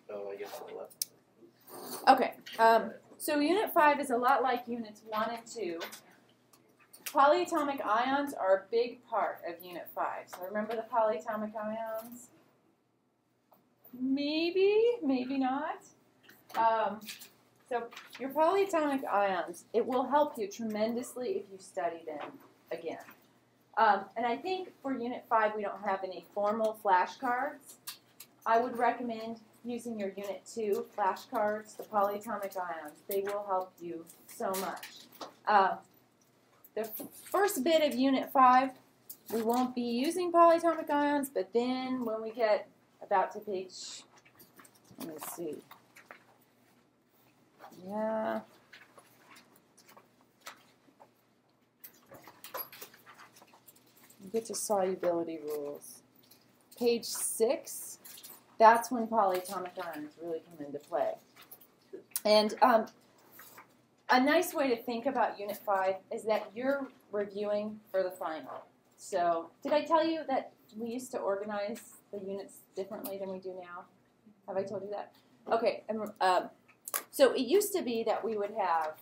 Oh, I guess on the left. Okay, so Unit 5 is a lot like Units 1 and 2. Polyatomic ions are a big part of Unit 5. So remember the polyatomic ions? Maybe, maybe not. So your polyatomic ions, it will help you tremendously if you study them again. And I think for Unit 5 we don't have any formal flashcards. I would recommend using your Unit 2 flashcards, the polyatomic ions. They will help you so much. The first bit of Unit 5, we won't be using polyatomic ions, but then when we get about to page, let me see. Yeah. We get to solubility rules. Page 6, that's when polyatomic ions really come into play. And a nice way to think about Unit 5 is that you're reviewing for the final. So, did I tell you that we used to organize the units differently than we do now? Have I told you that? Okay, so it used to be that we would have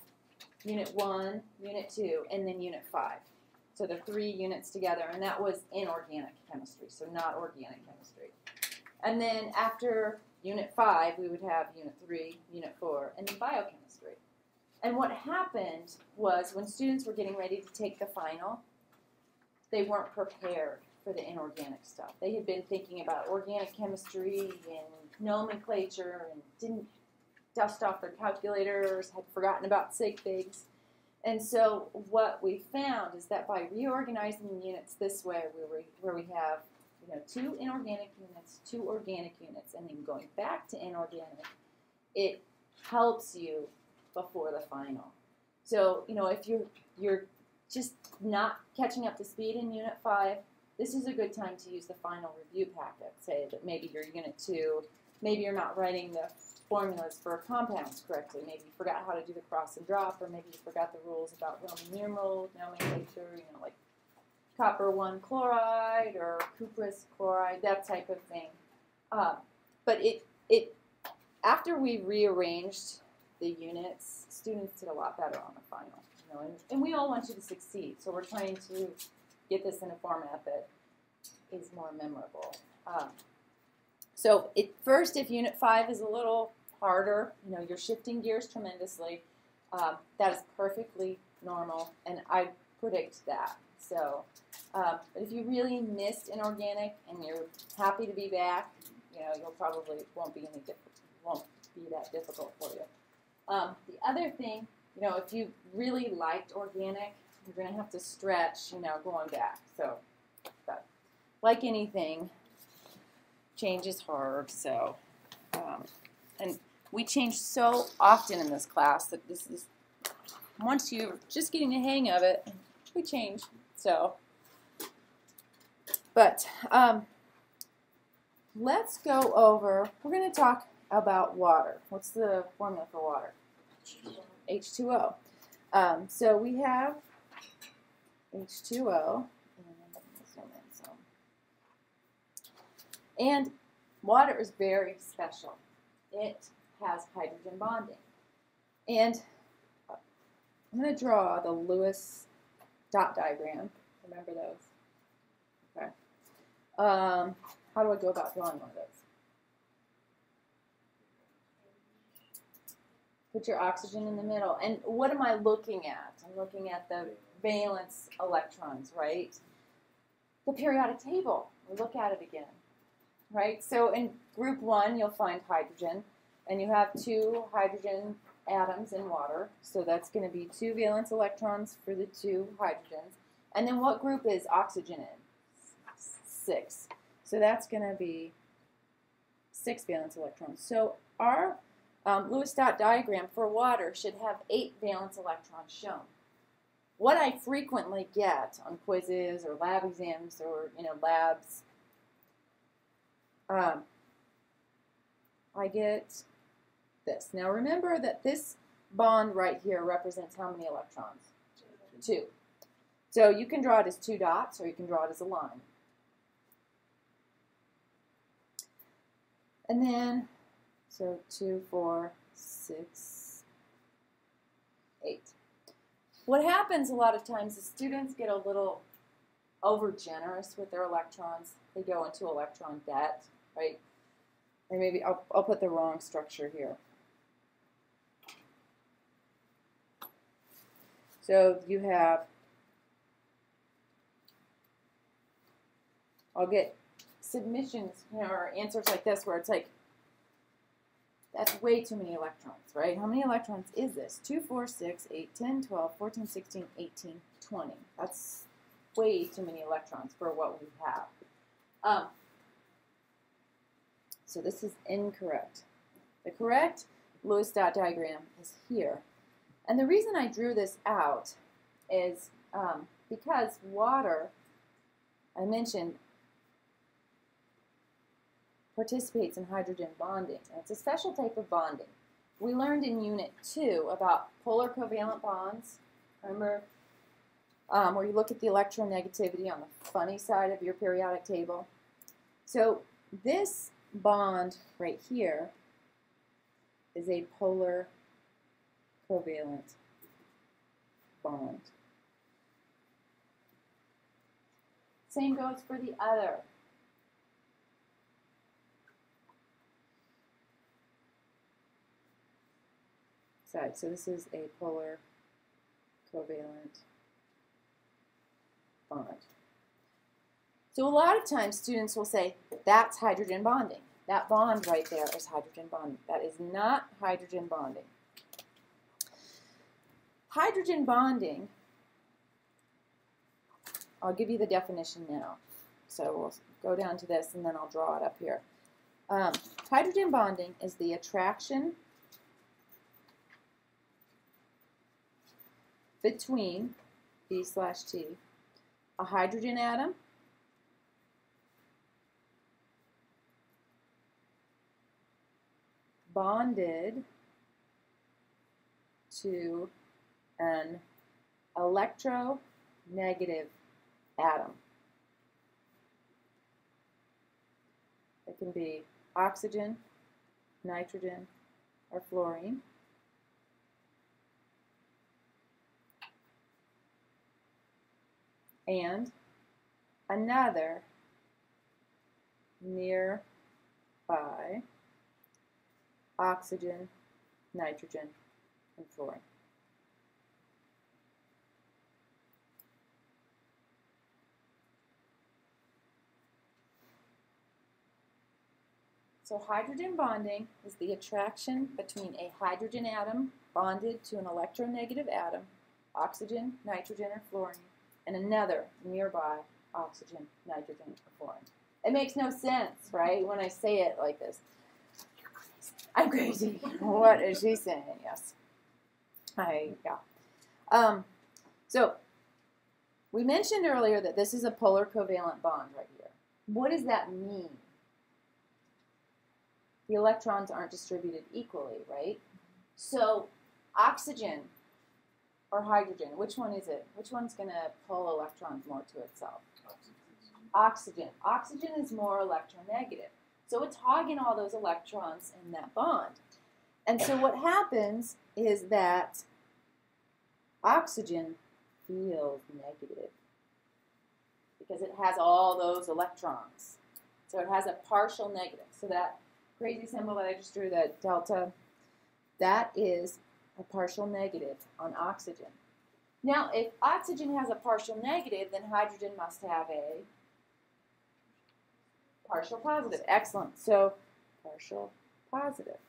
Unit 1, Unit 2, and then Unit 5. So the 3 units together, and that was inorganic chemistry, so not organic chemistry. And then after Unit 5, we would have Unit 3, Unit 4, and then biochemistry. And what happened was when students were getting ready to take the final, they weren't prepared for the inorganic stuff. They had been thinking about organic chemistry and nomenclature and didn't dust off their calculators, had forgotten about sig figs. And so what we found is that by reorganizing the units this way, where we have 2 inorganic units, 2 organic units, and then going back to inorganic, it helps you before the final. So, if you're just not catching up to speed in Unit 5, this is a good time to use the final review packet. Say that maybe you're Unit 2, maybe you're not writing the formulas for compounds correctly. Maybe you forgot how to do the cross and drop, or maybe you forgot the rules about Roman numeral nomenclature, like copper 1 chloride or cuprous chloride, that type of thing. But after we rearranged the units, students did a lot better on the final. And we all want you to succeed, so we're trying to get this in a format that is more memorable. So first, if Unit 5 is a little harder, you're shifting gears tremendously, that is perfectly normal, and I predict that. So, but if you really missed inorganic and you're happy to be back, you'll probably won't be that difficult for you. The other thing, if you really liked organic, you're going to have to stretch, going back. So, but like anything, change is hard. So, and we change so often in this class that this is, once you're just getting the hang of it, we change. So, but let's go over, we're going to talk about water. What's the formula for water? H2O. So we have H2O, and water is very special. It has hydrogen bonding. And I'm going to draw the Lewis dot diagram. Remember those? Okay. How do I go about drawing one of those? Put your oxygen in the middle. And what am I looking at? I'm looking at the valence electrons, right? The periodic table. We'll look at it again, right? So in group 1, you'll find hydrogen, and you have 2 hydrogen atoms in water. So that's going to be 2 valence electrons for the 2 hydrogens. And then what group is oxygen in? 6. So that's going to be 6 valence electrons. So our Lewis dot diagram for water should have 8 valence electrons shown. What I frequently get on quizzes or lab exams or labs, I get this. Now remember that this bond right here represents how many electrons? 2. So you can draw it as 2 dots or you can draw it as a line. And then, so 2, 4, 6, 8. What happens a lot of times is students get a little over generous with their electrons. They go into electron debt, right? Or maybe I'll put the wrong structure here. So you have, I'll get submissions, or answers like this where it's like, that's way too many electrons, right? How many electrons is this? 2, 4, 6, 8, 10, 12, 14, 16, 18, 20. That's way too many electrons for what we have. So this is incorrect. The correct Lewis dot diagram is here. And the reason I drew this out is because water, I mentioned, participates in hydrogen bonding. And it's a special type of bonding. We learned in Unit 2 about polar covalent bonds. Remember where you look at the electronegativity on the funny side of your periodic table? So this bond right here is a polar covalent bond. Same goes for the other. Side. So this is a polar covalent bond. So a lot of times students will say, that's hydrogen bonding. That bond right there is hydrogen bonding. That is not hydrogen bonding. Hydrogen bonding, I'll give you the definition now. So we'll go down to this and then I'll draw it up here. Hydrogen bonding is the attraction between B/T, a hydrogen atom bonded to an electronegative atom. It can be oxygen, nitrogen, or fluorine. And another nearby oxygen, nitrogen, and fluorine. So hydrogen bonding is the attraction between a hydrogen atom bonded to an electronegative atom, oxygen, nitrogen, or fluorine, and another nearby oxygen, nitrogen, or fluorine. It makes no sense, right, when I say it like this. I'm crazy. What is she saying? Yes. So we mentioned earlier that this is a polar covalent bond right here. What does that mean? The electrons aren't distributed equally, right? So oxygen or hydrogen, which one is it? Which one's going to pull electrons more to itself? Oxygen. Oxygen is more electronegative. So it's hogging all those electrons in that bond. And so what happens is that oxygen feels negative because it has all those electrons. So it has a partial negative. So that crazy symbol that I just drew, that delta, that is a partial negative on oxygen. Now, if oxygen has a partial negative, then hydrogen must have a partial positive. Excellent. So, partial positive.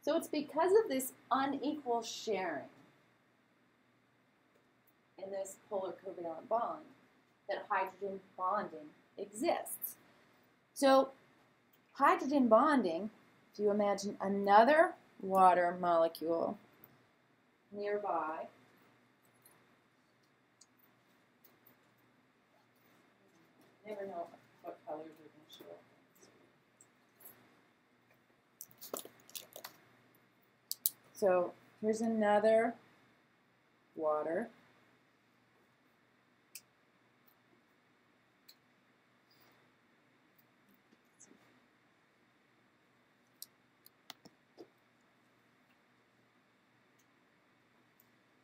So it's because of this unequal sharing in this polar covalent bond that hydrogen bonding exists. So hydrogen bonding, if you imagine another water molecule nearby, never know what colors are going to show up. So here's another water.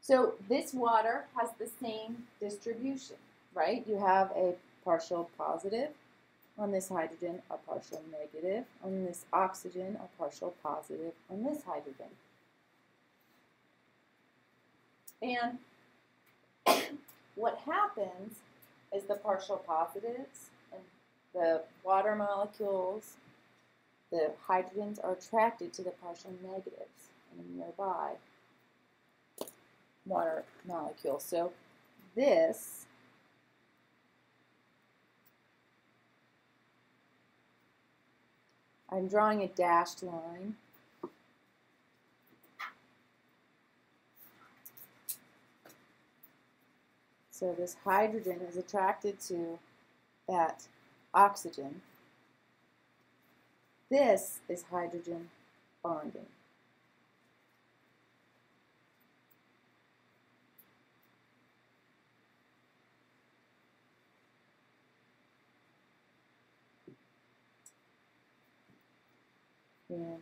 So this water has the same distribution, right? You have a partial positive on this hydrogen, a partial negative on this oxygen, a partial positive on this hydrogen. And what happens is the partial positives and the water molecules, the hydrogens are attracted to the partial negatives in a nearby water molecule. So this I'm drawing a dashed line. So this hydrogen is attracted to that oxygen. This is hydrogen bonding. And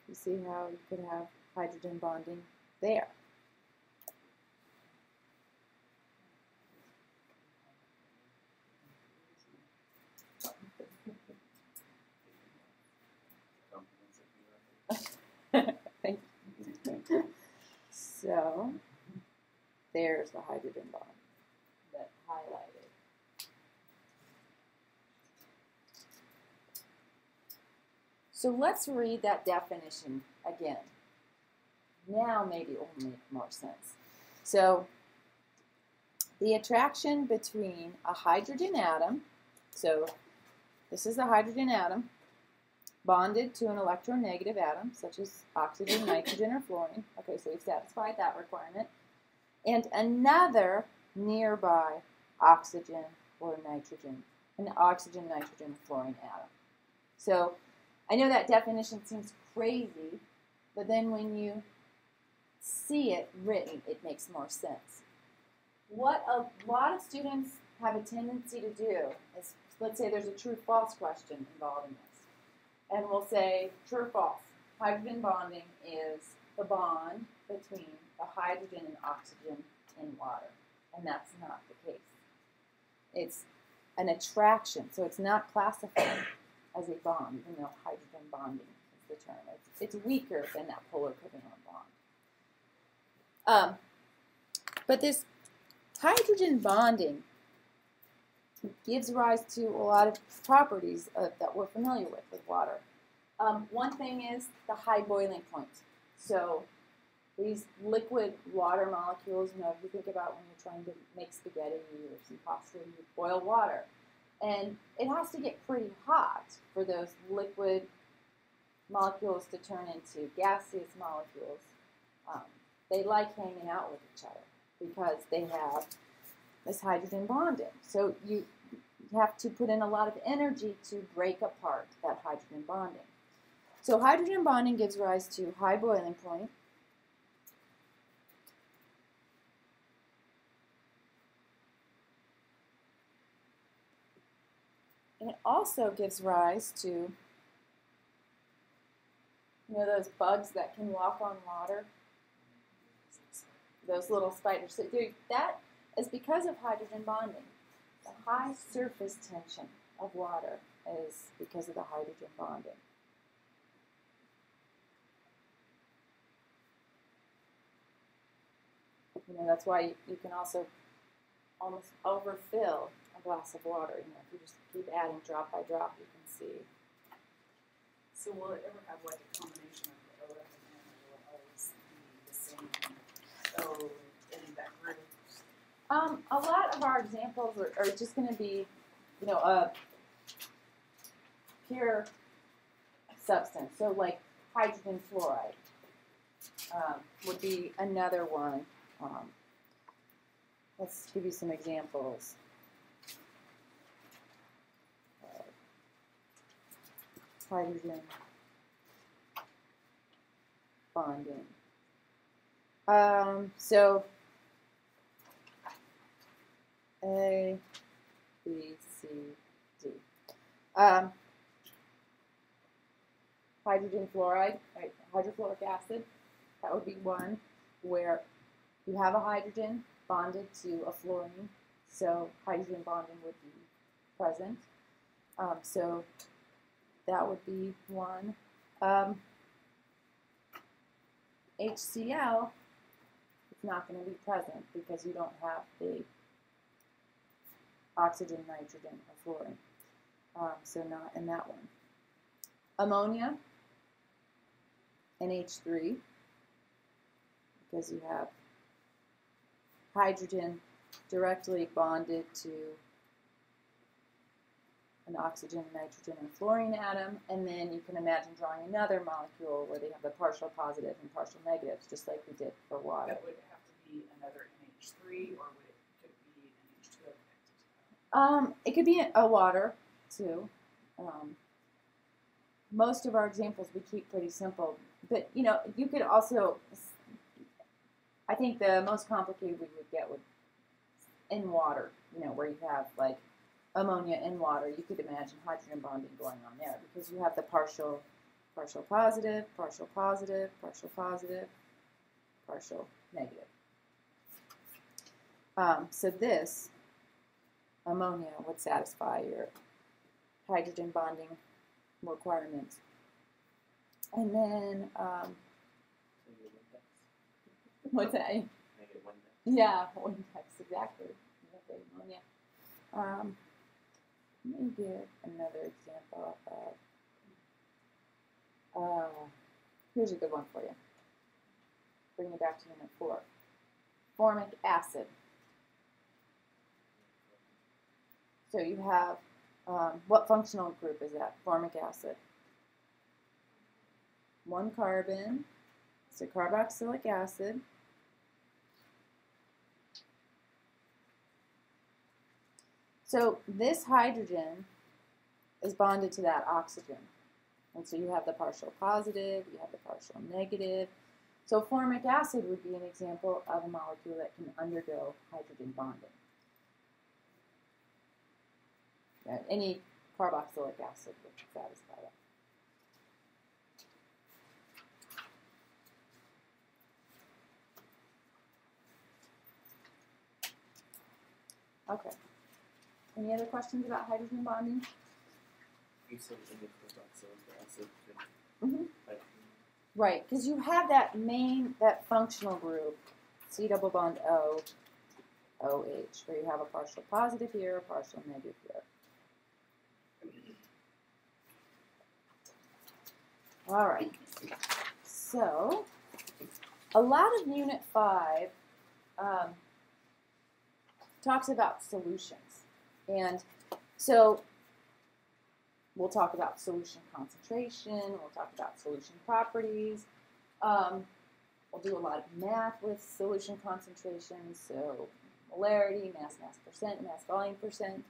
you see how you could have hydrogen bonding there. Thank you. So there's the hydrogen bond that highlighted. So let's read that definition again. Now maybe it will make more sense. So the attraction between a hydrogen atom, so this is the hydrogen atom, bonded to an electronegative atom, such as oxygen, nitrogen, or fluorine. Okay, so we've satisfied that requirement. And another nearby oxygen or nitrogen, an oxygen, nitrogen, fluorine atom. So I know that definition seems crazy, but then when you see it written, it makes more sense. What a lot of students have a tendency to do is, let's say there's a true-false question involved in this. And we'll say, true or false, hydrogen bonding is the bond between the hydrogen and oxygen in water. And that's not the case. It's an attraction, so it's not classified as a bond, even though hydrogen bonding is the term. It's weaker than that polar covalent bond. But this hydrogen bonding gives rise to a lot of properties that we're familiar with water. One thing is the high boiling point. So these liquid water molecules, you know, if you think about when you're trying to make spaghetti or some pasta, you boil water. And it has to get pretty hot for those liquid molecules to turn into gaseous molecules. They like hanging out with each other because they have this hydrogen bonding. So you have to put in a lot of energy to break apart that hydrogen bonding. So hydrogen bonding gives rise to high boiling point. And it also gives rise to, you know, those bugs that can walk on water? Those little spiders. So that is because of hydrogen bonding. The high surface tension of water is because of the hydrogen bonding. You know, that's why you can also almost overfill a glass of water. You know, if you just keep adding drop by drop, you can see. So will it ever have like a combination of the O and N, or will it always be the same O in that group? A lot of our examples are just going to be, you know, a pure substance. So like hydrogen fluoride would be another one. Let's give you some examples. Hydrogen bonding. So A, B, C, D. Hydrogen fluoride, right, hydrofluoric acid, that would be one. where you have a hydrogen bonded to a fluorine, so hydrogen bonding would be present. So that would be one. HCl is not going to be present because you don't have the oxygen, nitrogen, or fluorine. So not in that one. Ammonia, NH3, because you have hydrogen directly bonded to an oxygen, nitrogen, and fluorine atom, and then you can imagine drawing another molecule where they have the partial positive and partial negatives, just like we did for water. That would have to be another NH3, or would it could be NH2 connected? It could be a water, too. Most of our examples we keep pretty simple, but you could also, I think the most complicated we would get would in water, where you have like ammonia in water. You could imagine hydrogen bonding going on there because you have the partial positive, partial positive, partial positive, partial negative. So this ammonia would satisfy your hydrogen bonding requirements. And then, what's that? Negative 1 index. Yeah, index, exactly. Ammonia. Let me give another example of, here's a good one for you. Bring it back to Unit 4. Formic acid. So you have, what functional group is that? Formic acid. 1 carbon, so carboxylic acid. So this hydrogen is bonded to that oxygen. And so you have the partial positive, you have the partial negative. So formic acid would be an example of a molecule that can undergo hydrogen bonding. Any carboxylic acid would satisfy that. Okay. Any other questions about hydrogen bonding? You said in the carboxylic acid could hydrogen. Right, because you have that functional group, C double bond O, OH, where you have a partial positive here, a partial negative here. All right, so a lot of Unit 5 talks about solutions. And so we'll talk about solution concentration, we'll talk about solution properties. We'll do a lot of math with solution concentrations, so molarity, mass percent, mass volume percent.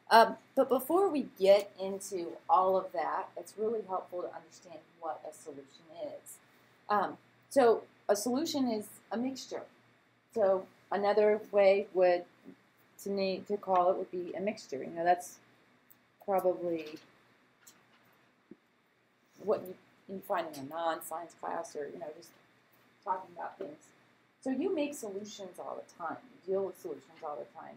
But before we get into all of that, it's really helpful to understand what a solution is. So a solution is a mixture. So another way to call it would be a mixture. That's probably what you find in a non-science class, or just talking about things. So you make solutions all the time. You deal with solutions all the time.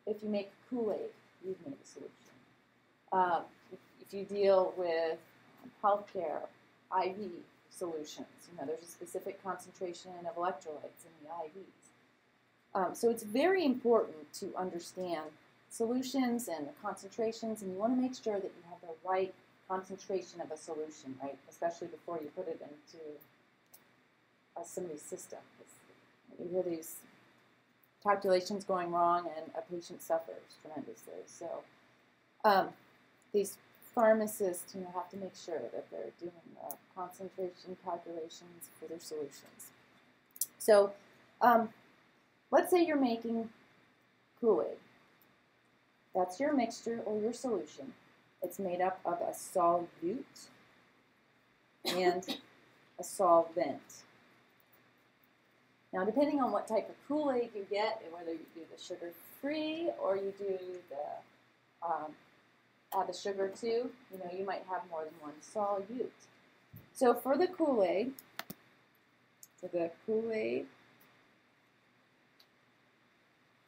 If you make Kool-Aid, you've made a solution. If you deal with healthcare, IV solutions, there's a specific concentration of electrolytes in the IVs. So it's very important to understand solutions and the concentrations, and you want to make sure that you have the right concentration of a solution, right? Especially before you put it into somebody's system. You hear these calculations going wrong, and a patient suffers tremendously. So these pharmacists, have to make sure that they're doing the concentration calculations for their solutions. So let's say you're making Kool-Aid. That's your mixture or your solution. It's made up of a solute and a solvent. Now, depending on what type of Kool-Aid you get, and whether you do the sugar-free or you do add the sugar too, you might have more than one solute. So for the Kool-Aid,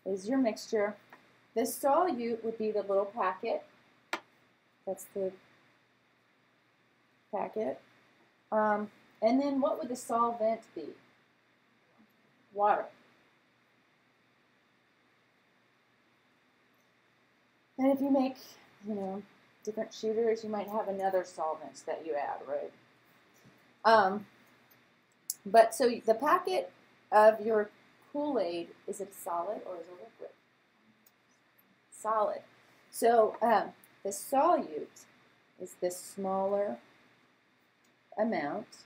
is your mixture. The solute would be the little packet. That's the packet. And then what would the solvent be? Water. And if you make, different shooters, you might have another solvent that you add, right? But so the packet of your Kool-Aid, is it solid or is it liquid? Solid. So the solute is this smaller amount,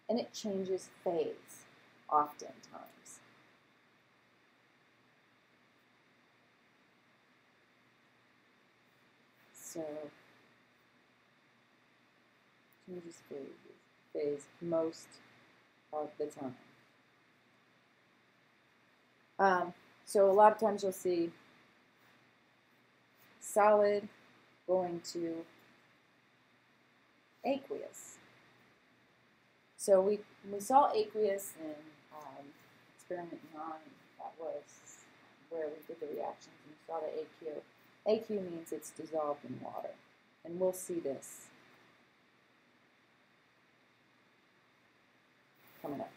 and it changes phase oftentimes. So changes phase most of the time. So a lot of times you'll see solid going to aqueous. So we saw aqueous in experiment 9. That was where we did the reactions, and we saw the AQ. AQ means it's dissolved in water, and we'll see this coming up.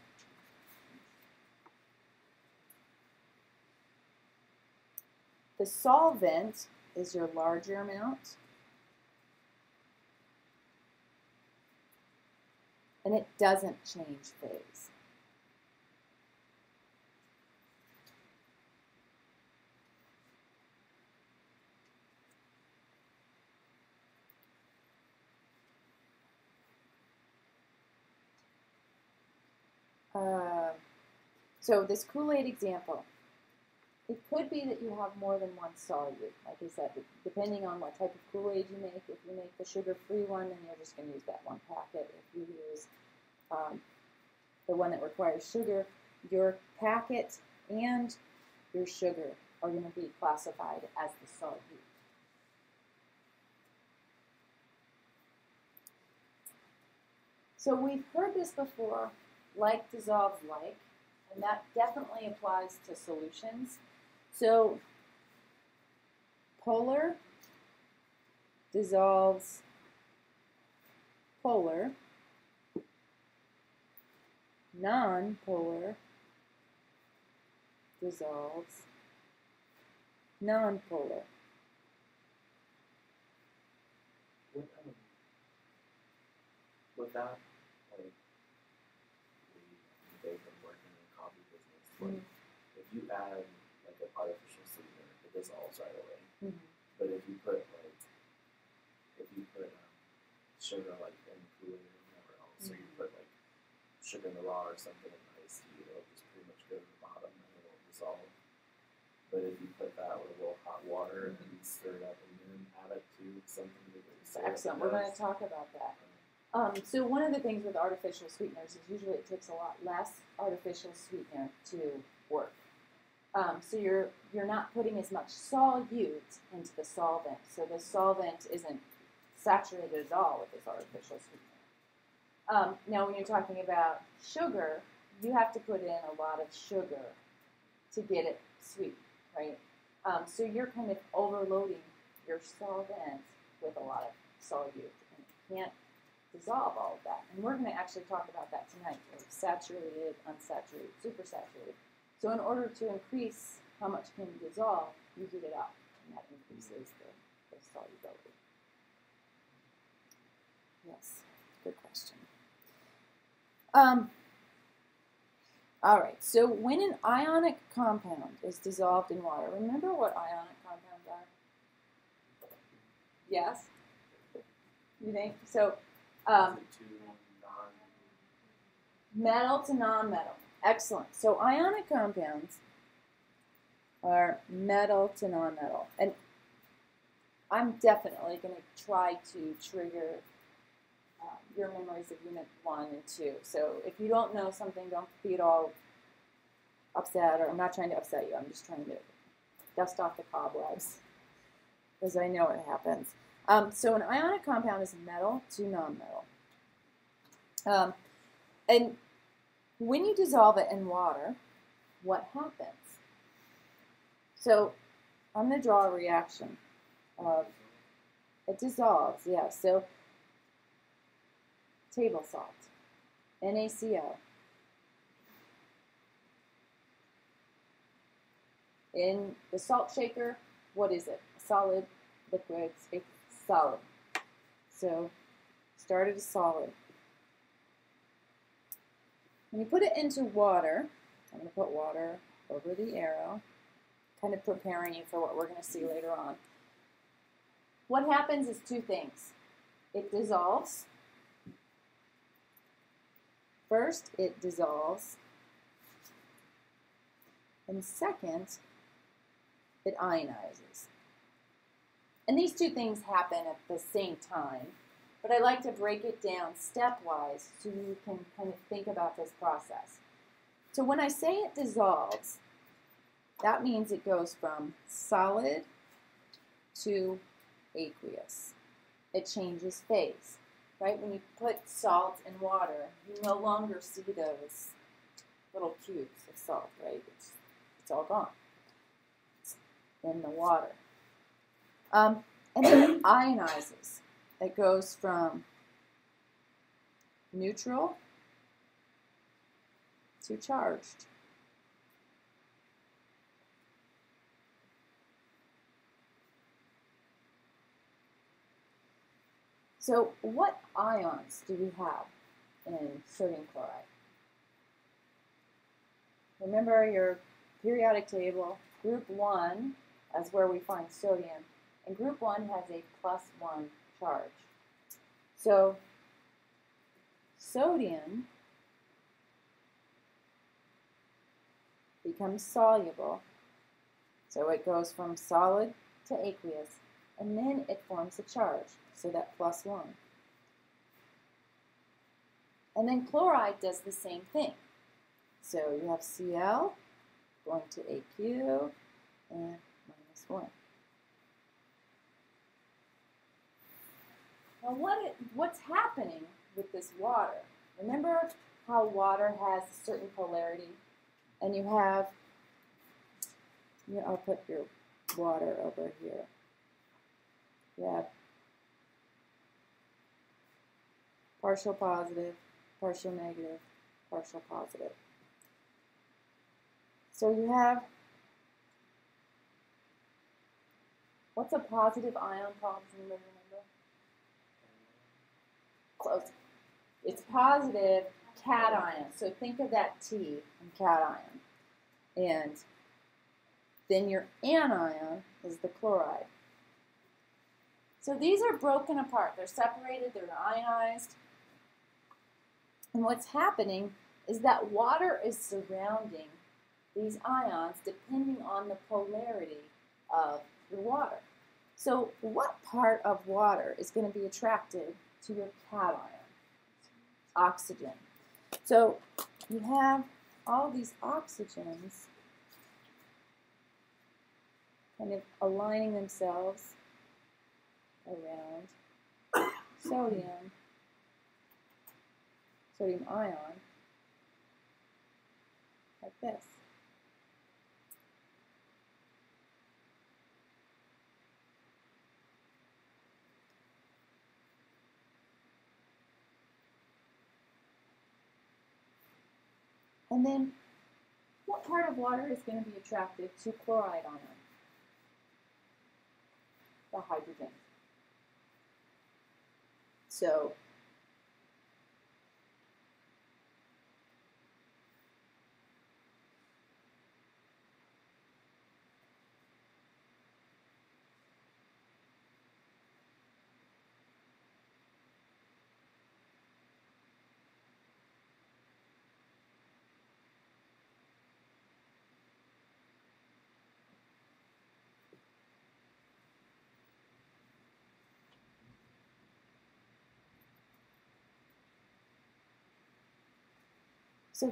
The solvent is your larger amount, and it doesn't change phase. So this Kool-Aid example, it could be that you have more than one solute. Like I said, depending on what type of Kool-Aid you make. If you make the sugar-free one, then you're just going to use that one packet. If you use the one that requires sugar, your packet and your sugar are going to be classified as the solute. So we've heard this before, like dissolves like, and that definitely applies to solutions. So polar dissolves polar, non-polar dissolves non-polar. With that, like, they've been working in the coffee business. Like, if you add like an artificial sweetener, it dissolves right away. But if you put sugar like in Kool-Aid or whatever else, or you put like sugar in the raw or something in iced tea, it'll just pretty much go to the bottom and it won't dissolve. But if you put that with a little hot water and stir it up and then add it to something that That's excellent. We're going to talk about that. So one of the things with artificial sweeteners is usually it takes a lot less artificial sweetener to work. So you're not putting as much solute into the solvent. So the solvent isn't saturated at all with this artificial sweetener. Now when you're talking about sugar, you have to put in a lot of sugar to get it sweet, right? So you're kind of overloading your solvent with a lot of solute, and it can't dissolve all of that. And we're going to actually talk about that tonight, like saturated, unsaturated, supersaturated. So in order to increase how much can dissolve, you heat it up, and that increases the solubility. Yes, good question. All right, so when an ionic compound is dissolved in water, remember what ionic compounds are? Yes? You think? So, metal to non-metal. Excellent. So ionic compounds are metal to non-metal. And I'm definitely going to try to trigger your memories of Unit 1 and 2. So if you don't know something, don't be at all upset, or I'm not trying to upset you. I'm just trying to dust off the cobwebs, because I know it happens. So an ionic compound is metal to non-metal. And when you dissolve it in water, what happens? So I'm going to draw a reaction of, it dissolves, yeah, so table salt, NaCl. In the salt shaker, what is it? Solid, liquid, it's solid. So started as solid. When you put it into water, I'm going to put water over the arrow, kind of preparing you for what we're going to see later on. What happens is two things. It dissolves. First, it dissolves. And second, it ionizes. And these two things happen at the same time, but I like to break it down stepwise so you can kind of think about this process. So when I say it dissolves, that means it goes from solid to aqueous. It changes phase, right? When you put salt in water, you no longer see those little cubes of salt, right? It's all gone. It's in the water. And then it ionizes. It goes from neutral to charged. So what ions do we have in sodium chloride? Remember your periodic table, group 1 is where we find sodium, and group 1 has a +1 charge. So sodium becomes soluble, so it goes from solid to aqueous, and then it forms a charge, so that +1. And then chloride does the same thing. So you have Cl going to Aq and -1. Now what's happening with this water? Remember how water has a certain polarity? And you have, I'll put your water over here. You have partial positive, partial negative, partial positive. So you have, what's a positive ion called? Does anybody remember? Close. It's positive cation. So think of that T in cation. And then your anion is the chloride. So these are broken apart. They're separated, they're ionized. And what's happening is that water is surrounding these ions depending on the polarity of your water. So what part of water is going to be attracted to your cation? Oxygen. So you have all these oxygens kind of aligning themselves around sodium ion, like this. And then, what part of water is going to be attracted to chloride ion? The hydrogen. So,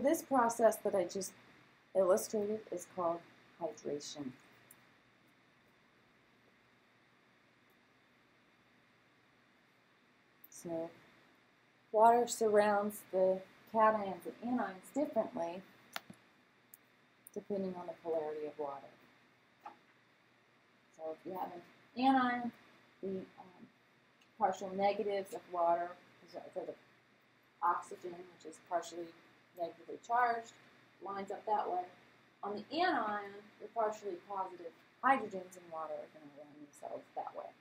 this process that I just illustrated is called hydration. So water surrounds the cations and anions differently depending on the polarity of water. you have an anion, the partial negatives of water for the oxygen, which is partially negatively charged, lines up that way. On the anion, the partially positive hydrogens in water are going to align themselves that way.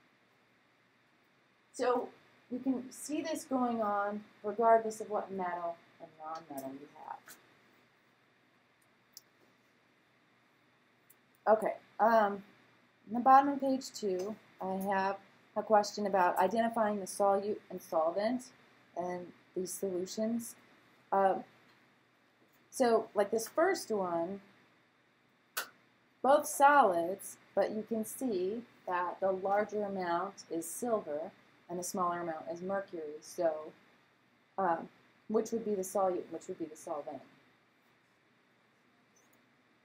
So you can see this going on regardless of what metal and non-metal you have. Okay, on the bottom of page 2, I have a question about identifying the solute and solvent and these solutions. So like this first one, both solids, but you can see that the larger amount is silver and the smaller amount is mercury. So which would be the solute, which would be the solvent?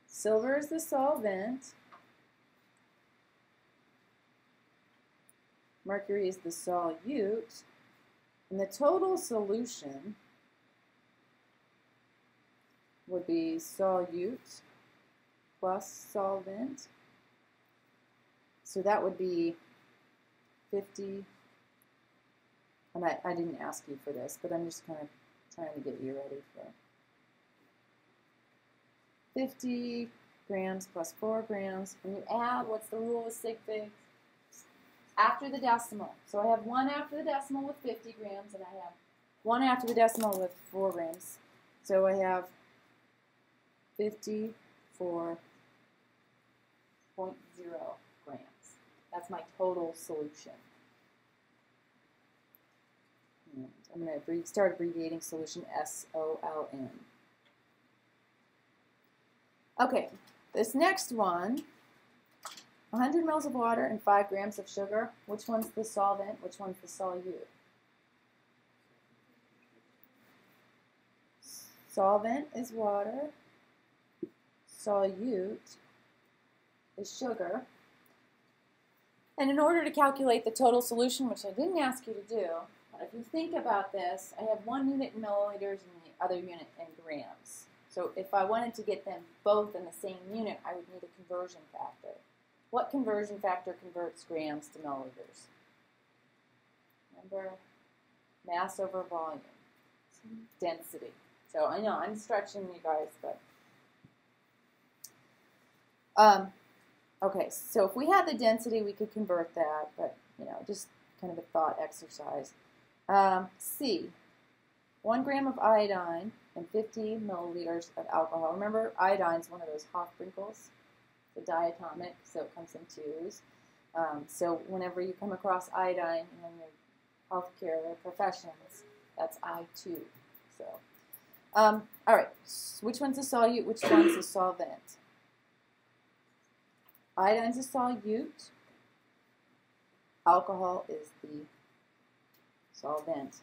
Silver is the solvent. Mercury is the solute. And the total solution would be solute plus solvent. So that would be 50. And I didn't ask you for this, but I'm just kind of trying to get you ready for 50 grams plus 4 grams. And you add, what's the rule with sig figs? After the decimal. So I have 1 after the decimal with 50 grams, and I have 1 after the decimal with 4 grams. So I have 54.0 grams. That's my total solution. And I'm going to start abbreviating solution SOLN. Okay, this next one, 100 mils of water and 5 grams of sugar. Which one's the solvent? Which one's the solute? Solvent is water. Solute is sugar. And in order to calculate the total solution, which I didn't ask you to do, but if you think about this, I have 1 unit in milliliters and the other unit in grams. So if I wanted to get them both in the same unit, I would need a conversion factor. What conversion factor converts grams to milliliters? Remember, mass over volume, density. So I know I'm stretching you guys, but okay. So if we had the density, we could convert that, but just kind of a thought exercise. C, 1 gram of iodine and 50 milliliters of alcohol. Remember, iodine's one of those Hofbrinkels. It's a diatomic, so it comes in 2s. So whenever you come across iodine in your healthcare professions, that's I2. So, all right, which one's a solute? Which one's a solvent? Iodine's a solute. Alcohol is the solvent.